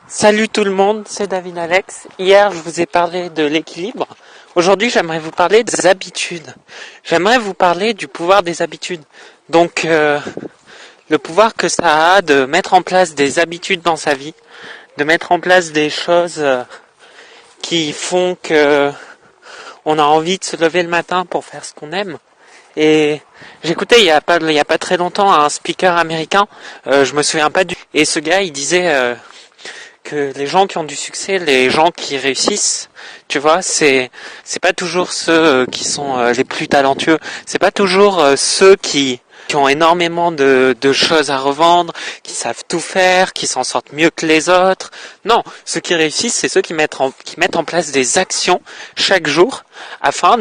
Salut tout le monde, c'est David Alex. Hier, je vous ai parlé de l'équilibre. Aujourd'hui, j'aimerais vous parler des habitudes. J'aimerais vous parler du pouvoir des habitudes. Donc, le pouvoir que ça a de mettre en place des habitudes dans sa vie, de mettre en place des choses qui font que on a envie de se lever le matin pour faire ce qu'on aime. Et j'écoutais il y a pas très longtemps un speaker américain, je me souviens pas du... Et ce gars, il disait que les gens qui ont du succès, les gens qui réussissent, tu vois, c'est pas toujours ceux qui sont les plus talentueux, c'est pas toujours ceux qui ont énormément de choses à revendre, qui savent tout faire, qui s'en sortent mieux que les autres. Non, ceux qui réussissent, c'est ceux qui mettent en place des actions chaque jour afin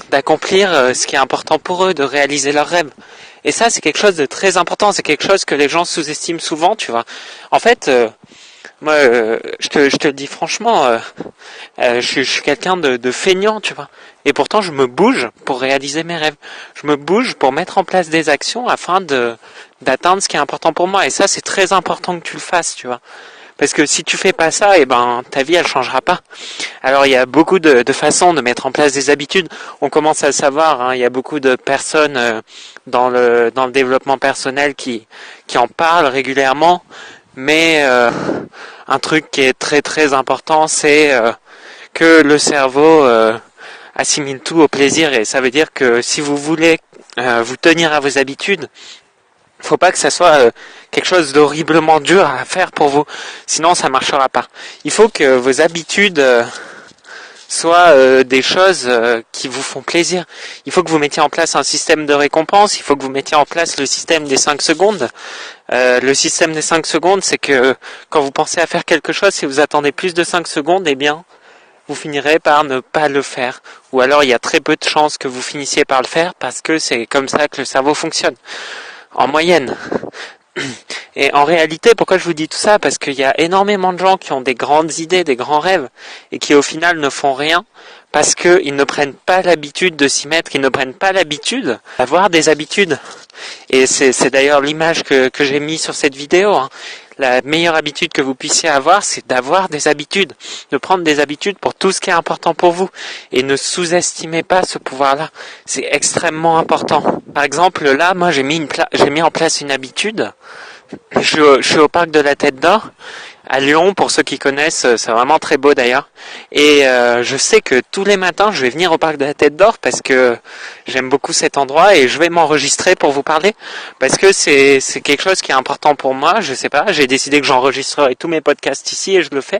d'accomplir ce qui est important pour eux, de réaliser leurs rêves. Et ça, c'est quelque chose de très important, c'est quelque chose que les gens sous-estiment souvent, tu vois. En fait, moi, je te le dis franchement, je suis quelqu'un de feignant, tu vois. Et pourtant, je me bouge pour réaliser mes rêves. Je me bouge pour mettre en place des actions afin d'atteindre ce qui est important pour moi. Et ça, c'est très important que tu le fasses, tu vois. Parce que si tu fais pas ça, ta vie, elle changera pas. Alors, il y a beaucoup de façons de mettre en place des habitudes. On commence à le savoir, hein, il y a beaucoup de personnes dans le développement personnel qui en parlent régulièrement. Mais un truc qui est très très important, c'est que le cerveau assimile tout au plaisir. Et ça veut dire que si vous voulez vous tenir à vos habitudes, faut pas que ça soit quelque chose d'horriblement dur à faire pour vous. Sinon, ça marchera pas. Il faut que vos habitudes soient des choses qui vous font plaisir. Il faut que vous mettiez en place un système de récompense. Il faut que vous mettiez en place le système des 5 secondes. Le système des 5 secondes, c'est que quand vous pensez à faire quelque chose, si vous attendez plus de 5 secondes, vous finirez par ne pas le faire. Ou alors, il y a très peu de chances que vous finissiez par le faire parce que c'est comme ça que le cerveau fonctionne. En moyenne. Et en réalité, pourquoi je vous dis tout ça? Parce qu'il y a énormément de gens qui ont des grandes idées, des grands rêves, et qui au final ne font rien parce qu'ils ne prennent pas l'habitude de s'y mettre, ils ne prennent pas l'habitude d'avoir des habitudes. Et c'est d'ailleurs l'image que j'ai mis sur cette vidéo, hein. La meilleure habitude que vous puissiez avoir, c'est d'avoir des habitudes, de prendre des habitudes pour tout ce qui est important pour vous. Et ne sous-estimez pas ce pouvoir-là. C'est extrêmement important. Par exemple, là, moi, j'ai mis en place une habitude. Je suis au parc de la Tête d'Or, à Lyon, pour ceux qui connaissent, c'est vraiment très beau d'ailleurs. Et je sais que tous les matins, je vais venir au parc de la Tête d'Or parce que j'aime beaucoup cet endroit et je vais m'enregistrer pour vous parler parce que c'est quelque chose qui est important pour moi. Je sais pas, j'ai décidé que j'enregistrerai tous mes podcasts ici et je le fais.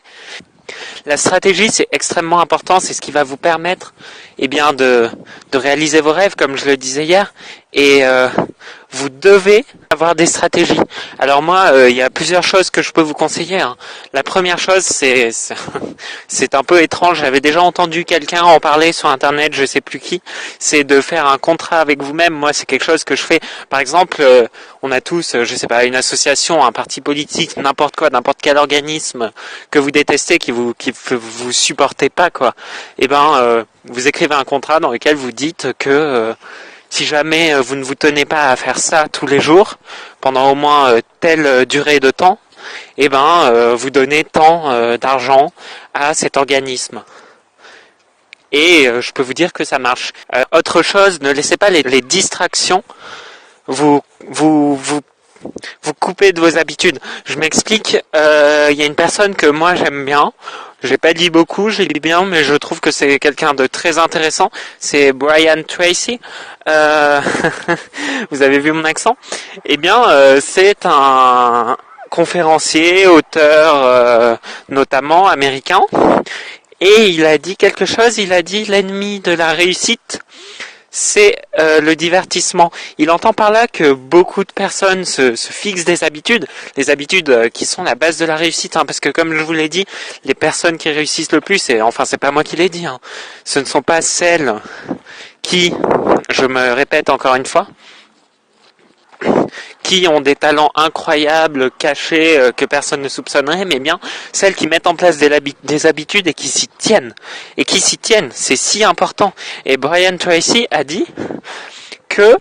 La stratégie, c'est extrêmement important, c'est ce qui va vous permettre de réaliser vos rêves, comme je le disais hier, et vous devez avoir des stratégies. Alors moi, il y a plusieurs choses que je peux vous conseiller, hein. La première chose, c'est un peu étrange, j'avais déjà entendu quelqu'un en parler sur internet, je sais plus qui, c'est de faire un contrat avec vous-même. Moi, c'est quelque chose que je fais. Par exemple, on a tous, je sais pas, une association, un parti politique, n'importe quoi, n'importe quel organisme que vous détestez, qui vous supportez pas, quoi. Vous écrivez un contrat dans lequel vous dites que si jamais vous ne vous tenez pas à faire ça tous les jours, pendant au moins telle durée de temps, vous donnez tant d'argent à cet organisme. Et je peux vous dire que ça marche. Autre chose, ne laissez pas les distractions vous couper de vos habitudes. Je m'explique, il y a une personne que moi j'aime bien. J'ai pas dit beaucoup, j'ai lu bien, mais je trouve que c'est quelqu'un de très intéressant. C'est Brian Tracy. Vous avez vu mon accent? C'est un conférencier, auteur, notamment américain. Et il a dit quelque chose, il a dit l'ennemi de la réussite, c'est le divertissement. Il entend par là que beaucoup de personnes se fixent des habitudes qui sont la base de la réussite, hein, parce que comme je vous l'ai dit, les personnes qui réussissent le plus, c'est pas moi qui l'ai dit, hein, ce ne sont pas celles qui, je me répète encore une fois, qui ont des talents incroyables, cachés, que personne ne soupçonnerait, mais bien celles qui mettent en place des habitudes et qui s'y tiennent. Et qui s'y tiennent, c'est si important. Et Brian Tracy a dit que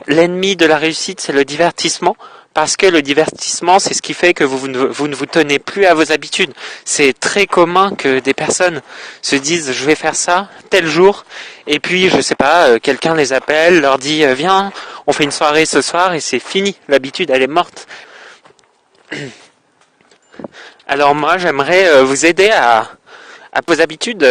l'ennemi de la réussite, c'est le divertissement, parce que le divertissement, c'est ce qui fait que vous ne vous tenez plus à vos habitudes. C'est très commun que des personnes se disent je vais faire ça tel jour, et puis je sais pas, quelqu'un les appelle, leur dit viens, on fait une soirée ce soir, et c'est fini, l'habitude elle est morte. Alors moi j'aimerais vous aider à que vos habitudes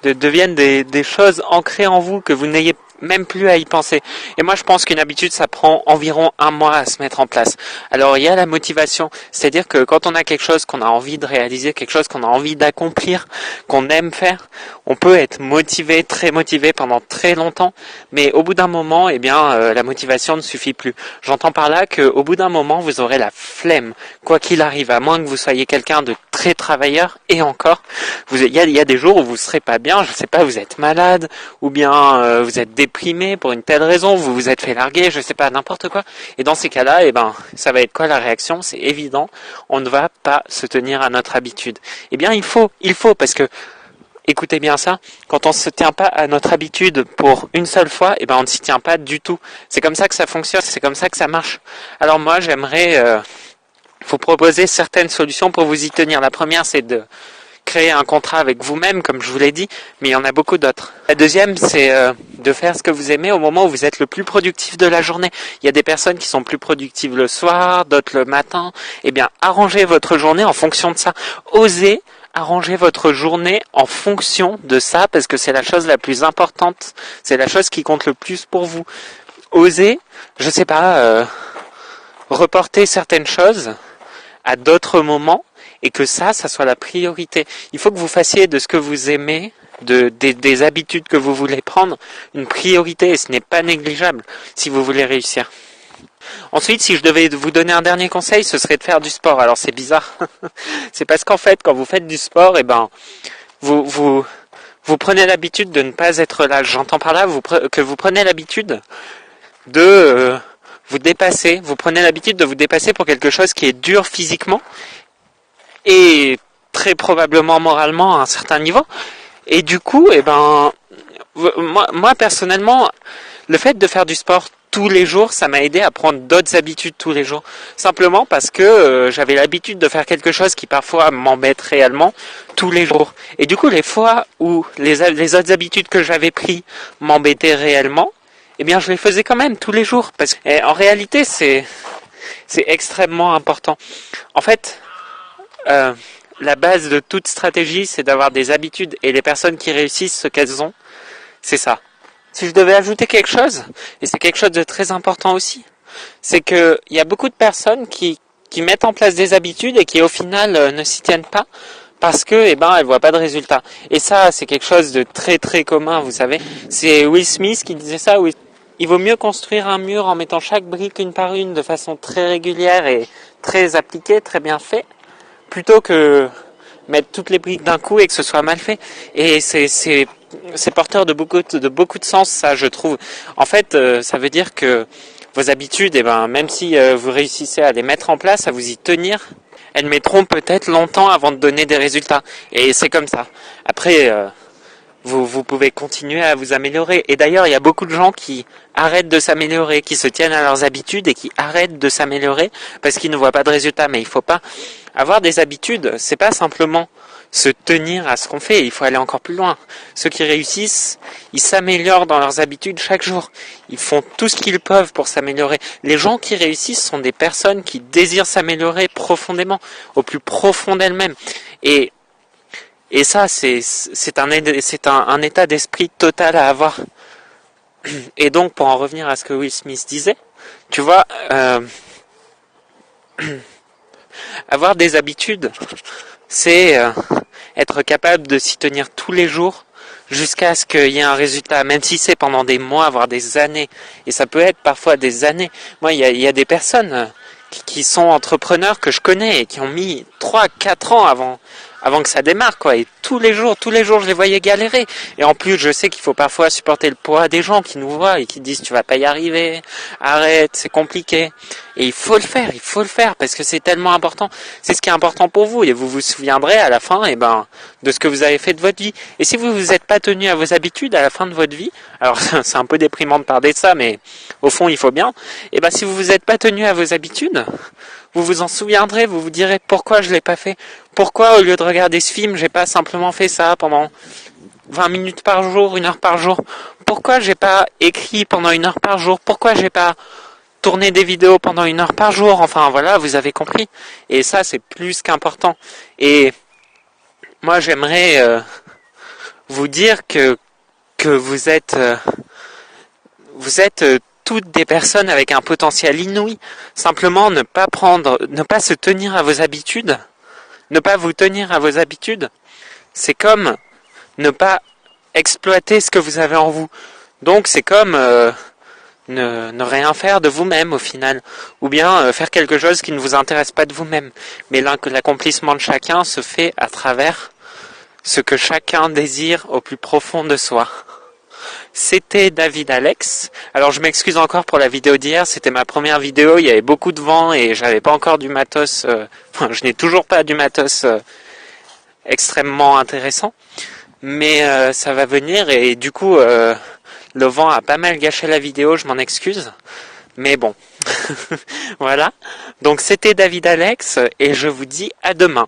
deviennent des choses ancrées en vous, que vous n'ayez même plus à y penser. Et moi je pense qu'une habitude ça prend environ 1 mois à se mettre en place. Alors il y a la motivation, c'est-à-dire que quand on a quelque chose qu'on a envie de réaliser, quelque chose qu'on a envie d'accomplir, qu'on aime faire, on peut être motivé, très motivé pendant très longtemps, mais au bout d'un moment, eh bien la motivation ne suffit plus. J'entends par là qu'au bout d'un moment vous aurez la flemme, quoi qu'il arrive, à moins que vous soyez quelqu'un de très travailleur, et encore, il y a des jours où vous serez pas bien, je sais pas, vous êtes malade, ou bien vous êtes déprimé pour une telle raison, vous vous êtes fait larguer, je sais pas, n'importe quoi. Et dans ces cas-là, eh ben, ça va être quoi la réaction? C'est évident, on ne va pas se tenir à notre habitude. Eh bien, il faut, parce que, écoutez bien ça, quand on se tient pas à notre habitude pour une seule fois, eh ben, on ne s'y tient pas du tout. C'est comme ça que ça fonctionne, c'est comme ça que ça marche. Alors moi, j'aimerais vous proposer certaines solutions pour vous y tenir. La première, c'est de créer un contrat avec vous-même, comme je vous l'ai dit, mais il y en a beaucoup d'autres. La deuxième, c'est de faire ce que vous aimez au moment où vous êtes le plus productif de la journée. Il y a des personnes qui sont plus productives le soir, d'autres le matin. Eh bien, arrangez votre journée en fonction de ça. Osez arranger votre journée en fonction de ça, parce que c'est la chose la plus importante. C'est la chose qui compte le plus pour vous. Osez, je sais pas, reporter certaines choses à d'autres moments, et que ça soit la priorité. Il faut que vous fassiez de ce que vous aimez, des habitudes que vous voulez prendre, une priorité, et ce n'est pas négligeable si vous voulez réussir. Ensuite, si je devais vous donner un dernier conseil, ce serait de faire du sport. Alors c'est bizarre, c'est parce qu'en fait, quand vous faites du sport, eh ben, vous prenez l'habitude de ne pas être là. J'entends par là que vous prenez l'habitude de vous dépasser. Vous prenez l'habitude de vous dépasser pour quelque chose qui est dur physiquement, et très probablement moralement à un certain niveau. Et du coup, eh ben, moi personnellement, le fait de faire du sport tous les jours, ça m'a aidé à prendre d'autres habitudes tous les jours. Simplement parce que j'avais l'habitude de faire quelque chose qui parfois m'embête réellement tous les jours. Et du coup, les fois où les autres habitudes que j'avais prises m'embêtaient réellement, eh bien, je les faisais quand même tous les jours. Parce que, en réalité, c'est extrêmement important. En fait, la base de toute stratégie, c'est d'avoir des habitudes, et les personnes qui réussissent ce qu'elles ont, c'est ça. Si je devais ajouter quelque chose, et c'est quelque chose de très important aussi, c'est que il y a beaucoup de personnes qui mettent en place des habitudes et qui au final ne s'y tiennent pas parce que elles voient pas de résultat. Et ça, c'est quelque chose de très très commun, vous savez. C'est Will Smith qui disait ça. Il vaut mieux construire un mur en mettant chaque brique une par une de façon très régulière et très appliquée, très bien fait, plutôt que mettre toutes les briques d'un coup et que ce soit mal fait. Et c'est porteur de beaucoup de sens, ça, je trouve. En fait, ça veut dire que vos habitudes, même si vous réussissez à les mettre en place, à vous y tenir, elles mettront peut-être longtemps avant de donner des résultats. Et c'est comme ça. Après, vous pouvez continuer à vous améliorer. Et d'ailleurs, il y a beaucoup de gens qui arrêtent de s'améliorer, qui se tiennent à leurs habitudes et qui arrêtent de s'améliorer parce qu'ils ne voient pas de résultats. Mais il faut pas avoir des habitudes. C'est pas simplement se tenir à ce qu'on fait. Il faut aller encore plus loin. Ceux qui réussissent, ils s'améliorent dans leurs habitudes chaque jour. Ils font tout ce qu'ils peuvent pour s'améliorer. Les gens qui réussissent sont des personnes qui désirent s'améliorer profondément, au plus profond d'elles-mêmes. Et ça, c'est un état d'esprit total à avoir. Et donc, pour en revenir à ce que Will Smith disait, tu vois, avoir des habitudes, c'est être capable de s'y tenir tous les jours jusqu'à ce qu'il y ait un résultat, même si c'est pendant des mois, voire des années. Et ça peut être parfois des années. Moi, il y a des personnes qui sont entrepreneurs que je connais et qui ont mis 3-4 ans avant que ça démarre, quoi. Et tous les jours, je les voyais galérer. Et en plus, je sais qu'il faut parfois supporter le poids des gens qui nous voient et qui disent tu vas pas y arriver, arrête, c'est compliqué. Et il faut le faire parce que c'est tellement important. C'est ce qui est important pour vous et vous vous souviendrez à la fin, de ce que vous avez fait de votre vie. Et si vous vous êtes pas tenu à vos habitudes à la fin de votre vie, alors c'est un peu déprimant de parler de ça, mais au fond il faut bien. Si vous vous êtes pas tenu à vos habitudes, vous vous en souviendrez, vous vous direz pourquoi je l'ai pas fait. Pourquoi au lieu de regarder ce film, j'ai pas simplement fait ça pendant 20 minutes par jour, 1 heure par jour. Pourquoi j'ai pas écrit pendant 1 heure par jour. Pourquoi j'ai pas tourné des vidéos pendant 1 heure par jour. Enfin voilà, vous avez compris. Et ça c'est plus qu'important. Et moi j'aimerais vous dire que vous êtes toutes des personnes avec un potentiel inouï. Simplement ne pas se tenir à vos habitudes, ne pas vous tenir à vos habitudes, c'est comme ne pas exploiter ce que vous avez en vous. Donc c'est comme ne rien faire de vous-même au final, ou bien faire quelque chose qui ne vous intéresse pas de vous-même. Mais l'accomplissement de chacun se fait à travers ce que chacun désire au plus profond de soi. C'était David Alex. Alors je m'excuse encore pour la vidéo d'hier, c'était ma première vidéo, il y avait beaucoup de vent et j'avais pas encore du matos, je n'ai toujours pas du matos extrêmement intéressant, mais ça va venir et du coup le vent a pas mal gâché la vidéo, je m'en excuse, mais bon, voilà. Donc c'était David Alex et je vous dis à demain.